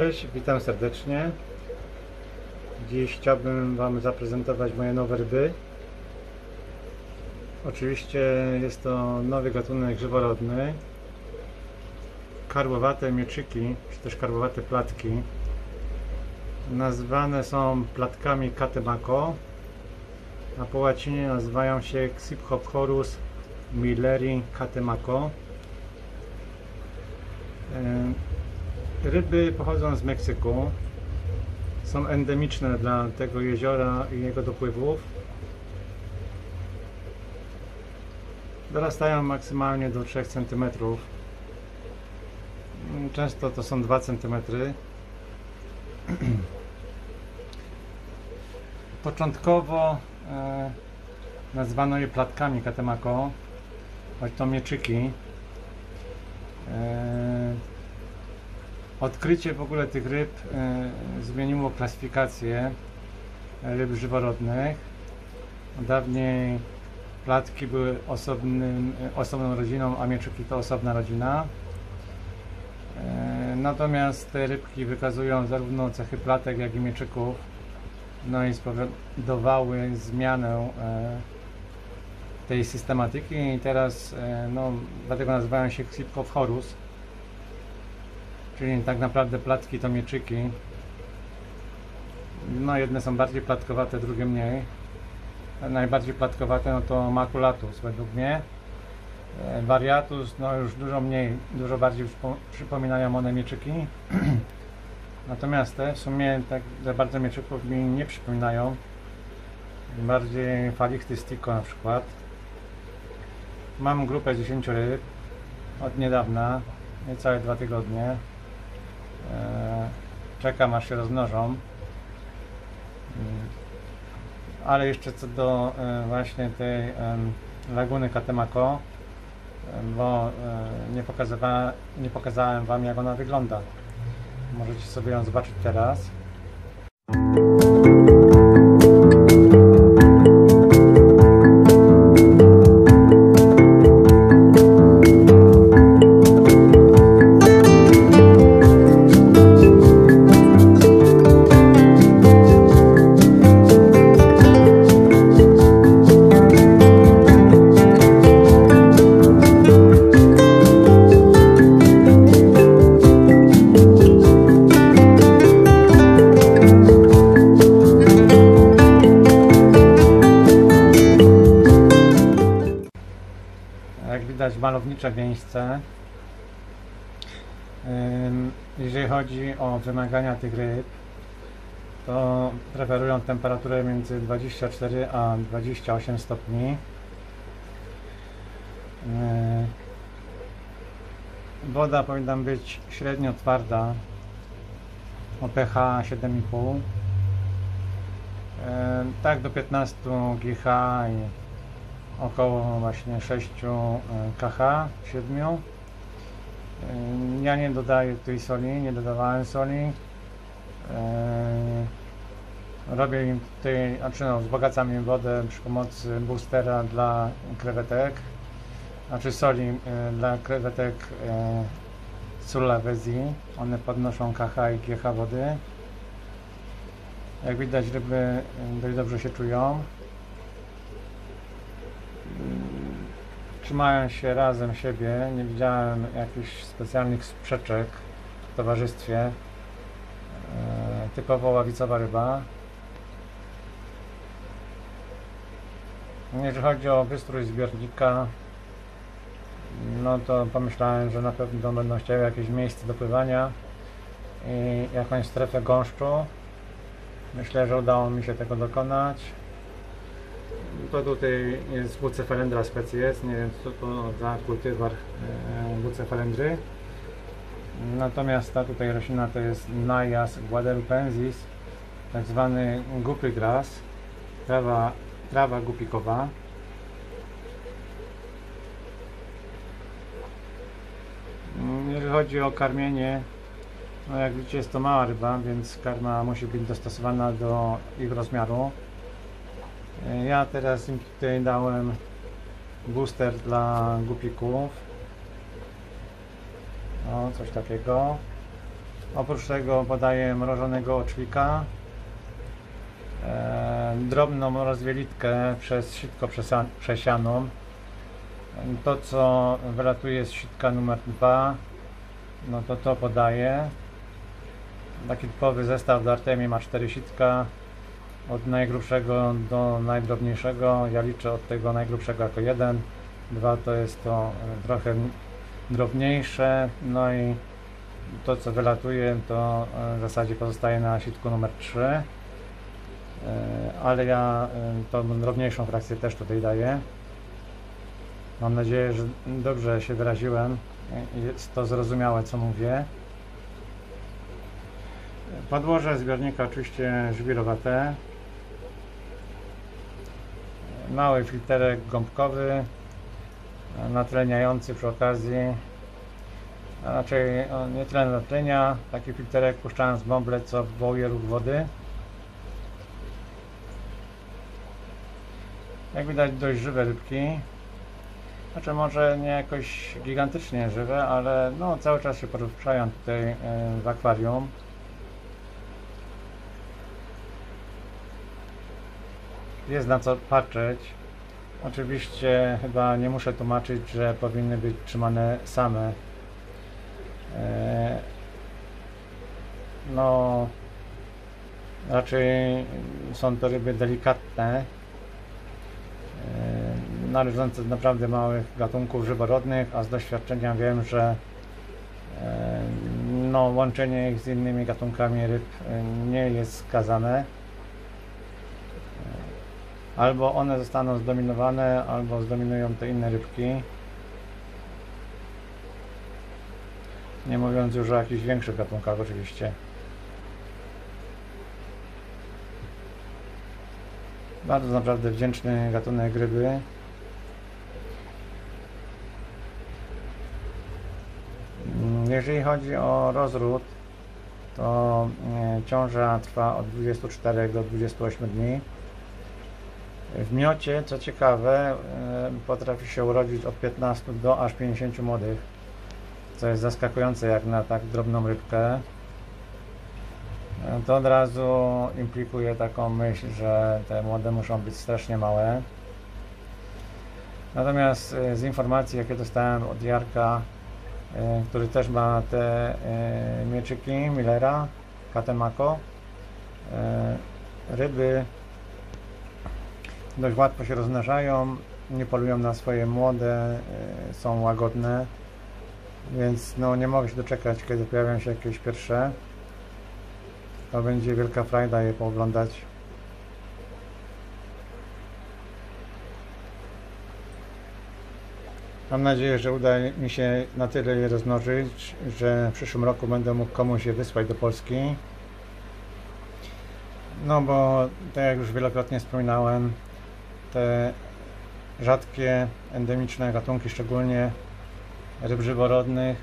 Cześć, witam serdecznie. Dziś chciałbym Wam zaprezentować moje nowe ryby. Oczywiście jest to nowy gatunek żyworodny. Karłowate mieczyki, czy też karłowate platki. Nazwane są platkami Catemaco, a po łacinie nazywają się Xiphophorus milleri Catemaco. Ryby pochodzą z Meksyku, są endemiczne dla tego jeziora i jego dopływów. Dorastają maksymalnie do 3 cm. Często to są 2 cm. Początkowo nazwano je platkami Catemaco, choć to mieczyki. Odkrycie w ogóle tych ryb zmieniło klasyfikację ryb żyworodnych. Dawniej platki były osobną rodziną, a mieczyki to osobna rodzina. Natomiast te rybki wykazują zarówno cechy platek, jak i mieczyków, no i spowodowały zmianę tej systematyki i teraz dlatego nazywają się Xiphophorus, czyli tak naprawdę platki to mieczyki. No jedne są bardziej platkowate, drugie mniej. Najbardziej platkowate no to Maculatus według mnie. Variatus no już dużo mniej, dużo bardziej przypominają one mieczyki. Natomiast te w sumie tak za bardzo mieczyków mi nie przypominają. Bardziej Phalichtystico na przykład. Mam grupę 10 ryb od niedawna, niecałe 2 tygodnie. Czekam aż się rozmnożą. Ale jeszcze co do właśnie tej laguny Catemaco, bo nie pokazałem Wam, jak ona wygląda. Możecie sobie ją zobaczyć teraz. Jak widać, malownicze miejsce. Jeżeli chodzi o wymagania tych ryb, to preferują temperaturę między 24 a 28 stopni. Woda powinna być średnio twarda, o pH 7,5, tak do 15 GH i około właśnie 6 kH, 7. Ja nie dodaję tej soli, nie dodawałem soli. Robię im tutaj, wzbogacam im wodę przy pomocy boostera dla krewetek, soli dla krewetek Sulawesi. One podnoszą kH i GH wody. Jak widać, ryby dość dobrze się czują. Trzymają się razem siebie, nie widziałem jakichś specjalnych sprzeczek w towarzystwie. Typowo ławicowa ryba. Jeżeli chodzi o wystrój zbiornika, no to pomyślałem, że na pewno będą chciały jakieś miejsce do pływania i jakąś strefę gąszczu. Myślę, że udało mi się tego dokonać. To tutaj jest Bucephalendra species, nie wiem co to za kultywar Bucephalendry. Natomiast ta tutaj roślina to jest Naias guadeloupensis, tak zwany guppy grass, trawa gupikowa. Jeżeli chodzi o karmienie, no jak widzicie jest to mała ryba, więc karma musi być dostosowana do ich rozmiaru. Ja teraz im tutaj dałem booster dla gupików. No, coś takiego. Oprócz tego podaję mrożonego oczwika, drobną rozwielitkę przez sitko przesianą. To, co wylatuje z sitka numer 2, no to podaję. Taki typowy zestaw do Artemii ma 4 sitka, od najgrubszego do najdrobniejszego. Ja liczę od tego najgrubszego jako 1, 2 to jest to trochę drobniejsze, no i to, co wylatuje, to w zasadzie pozostaje na sitku numer 3, ale ja tą drobniejszą frakcję też tutaj daję. Mam nadzieję, że dobrze się wyraziłem i jest to zrozumiałe, co mówię. Podłoże zbiornika oczywiście żwirowate. Mały filterek gąbkowy, natleniający przy okazji. A raczej nie tyle natlenia, taki filterek puszczałem z bąble, co wywołuje ruch wody. Jak widać, dość żywe rybki. Znaczy może nie jakoś gigantycznie żywe, ale no, cały czas się poruszają tutaj w akwarium. Jest na co patrzeć. Oczywiście chyba nie muszę tłumaczyć, że powinny być trzymane same. No raczej są to ryby delikatne, należące do naprawdę małych gatunków żyworodnych, a z doświadczenia wiem, że no, łączenie ich z innymi gatunkami ryb nie jest skazane. Albo one zostaną zdominowane, albo zdominują te inne rybki. Nie mówiąc już o jakichś większych gatunkach oczywiście. Bardzo naprawdę wdzięczny gatunek ryby. Jeżeli chodzi o rozród, to ciąża trwa od 24 do 28 dni. W miocie, co ciekawe, potrafi się urodzić od 15 do aż 50 młodych, co jest zaskakujące jak na tak drobną rybkę. To od razu implikuje taką myśl, że te młode muszą być strasznie małe. Natomiast z informacji, jakie dostałem od Jarka, który też ma te mieczyki Millera, Katemako, ryby dość łatwo się rozmnażają, nie polują na swoje młode, są łagodne, więc no, nie mogę się doczekać, kiedy pojawią się jakieś pierwsze. To będzie wielka frajda je pooglądać. Mam nadzieję, że uda mi się na tyle je rozmnożyć, że w przyszłym roku będę mógł komuś je wysłać do Polski. No bo, tak jak już wielokrotnie wspominałem, te rzadkie, endemiczne gatunki, szczególnie ryb żyworodnych,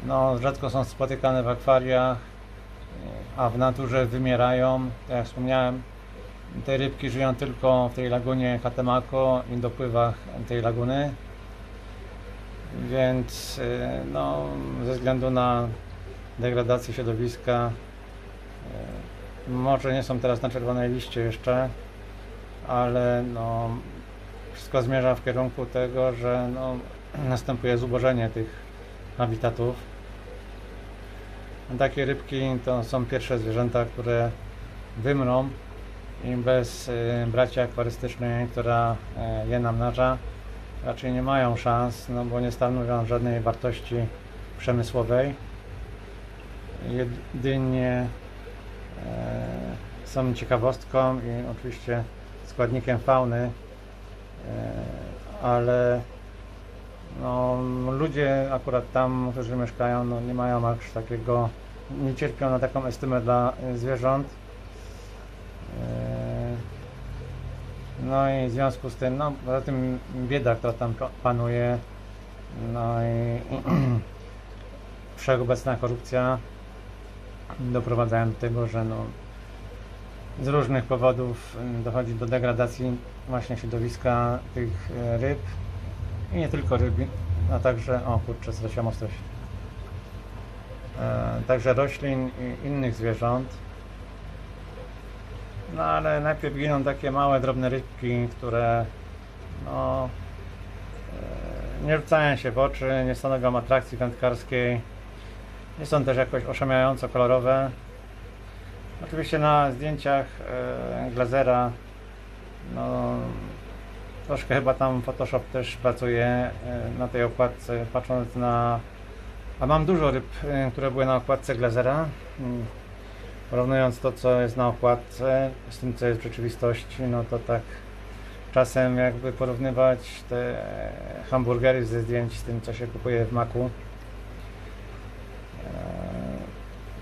no rzadko są spotykane w akwariach, a w naturze wymierają. Tak jak wspomniałem, te rybki żyją tylko w tej lagunie Katemako i dopływach tej laguny, więc no, ze względu na degradację środowiska może nie są teraz na czerwonej liście jeszcze, ale no, wszystko zmierza w kierunku tego, że no, następuje zubożenie tych habitatów. Takie rybki to są pierwsze zwierzęta, które wymrą i bez braci akwarystycznej, która je namnaża, raczej nie mają szans, no bo nie stanowią żadnej wartości przemysłowej. Jedynie są ciekawostką i oczywiście składnikiem fauny, ale no, ludzie akurat tam, którzy mieszkają, no, nie mają aż takiego, nie cierpią na taką estymę dla zwierząt. No i w związku z tym, no poza tym bieda, która tam panuje, no i wszechobecna korupcja doprowadzają do tego, że no, z różnych powodów dochodzi do degradacji właśnie środowiska tych ryb i nie tylko ryb, a także, o kurczę, straciłam ostrość, także roślin i innych zwierząt. No ale najpierw giną takie małe, drobne rybki, które no, nie rzucają się w oczy, nie stanowią atrakcji wędkarskiej, nie są też jakoś oszałamiająco kolorowe. Oczywiście na zdjęciach Glazera no, troszkę chyba tam Photoshop też pracuje na tej okładce, patrząc na... A mam dużo ryb, które były na okładce Glazera. Porównując to, co jest na okładce z tym, co jest w rzeczywistości, no to tak czasem jakby porównywać te hamburgery ze zdjęć z tym, co się kupuje w Macu.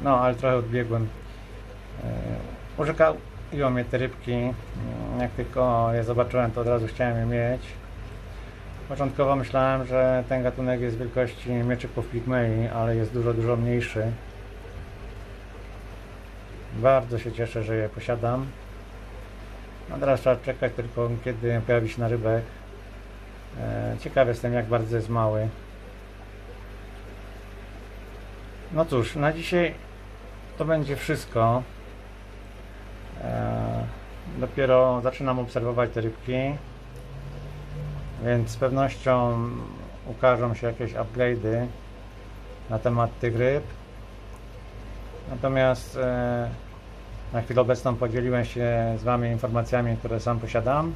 No, ale trochę odbiegłem. Urzekają mnie te rybki. Jak tylko je zobaczyłem, to od razu chciałem je mieć. Początkowo myślałem, że ten gatunek jest wielkości mieczyków pigmei, ale jest dużo, dużo mniejszy. Bardzo się cieszę, że je posiadam. No teraz trzeba czekać tylko, kiedy pojawi się na rybek. Ciekaw jestem, jak bardzo jest mały. No cóż, na dzisiaj to będzie wszystko. Dopiero zaczynam obserwować te rybki, więc z pewnością ukażą się jakieś upgrade'y na temat tych ryb. Natomiast na chwilę obecną podzieliłem się z Wami informacjami, które sam posiadam.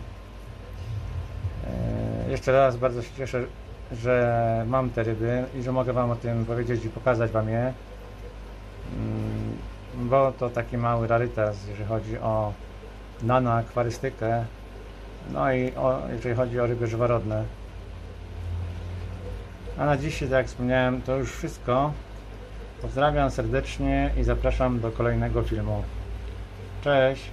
Jeszcze raz bardzo się cieszę, że mam te ryby i że mogę Wam o tym powiedzieć i pokazać Wam je, bo to taki mały rarytas, jeżeli chodzi o nanoakwarystykę, no i jeżeli chodzi o ryby żyworodne. A na dzisiaj, tak jak wspomniałem, to już wszystko. Pozdrawiam serdecznie i zapraszam do kolejnego filmu. Cześć!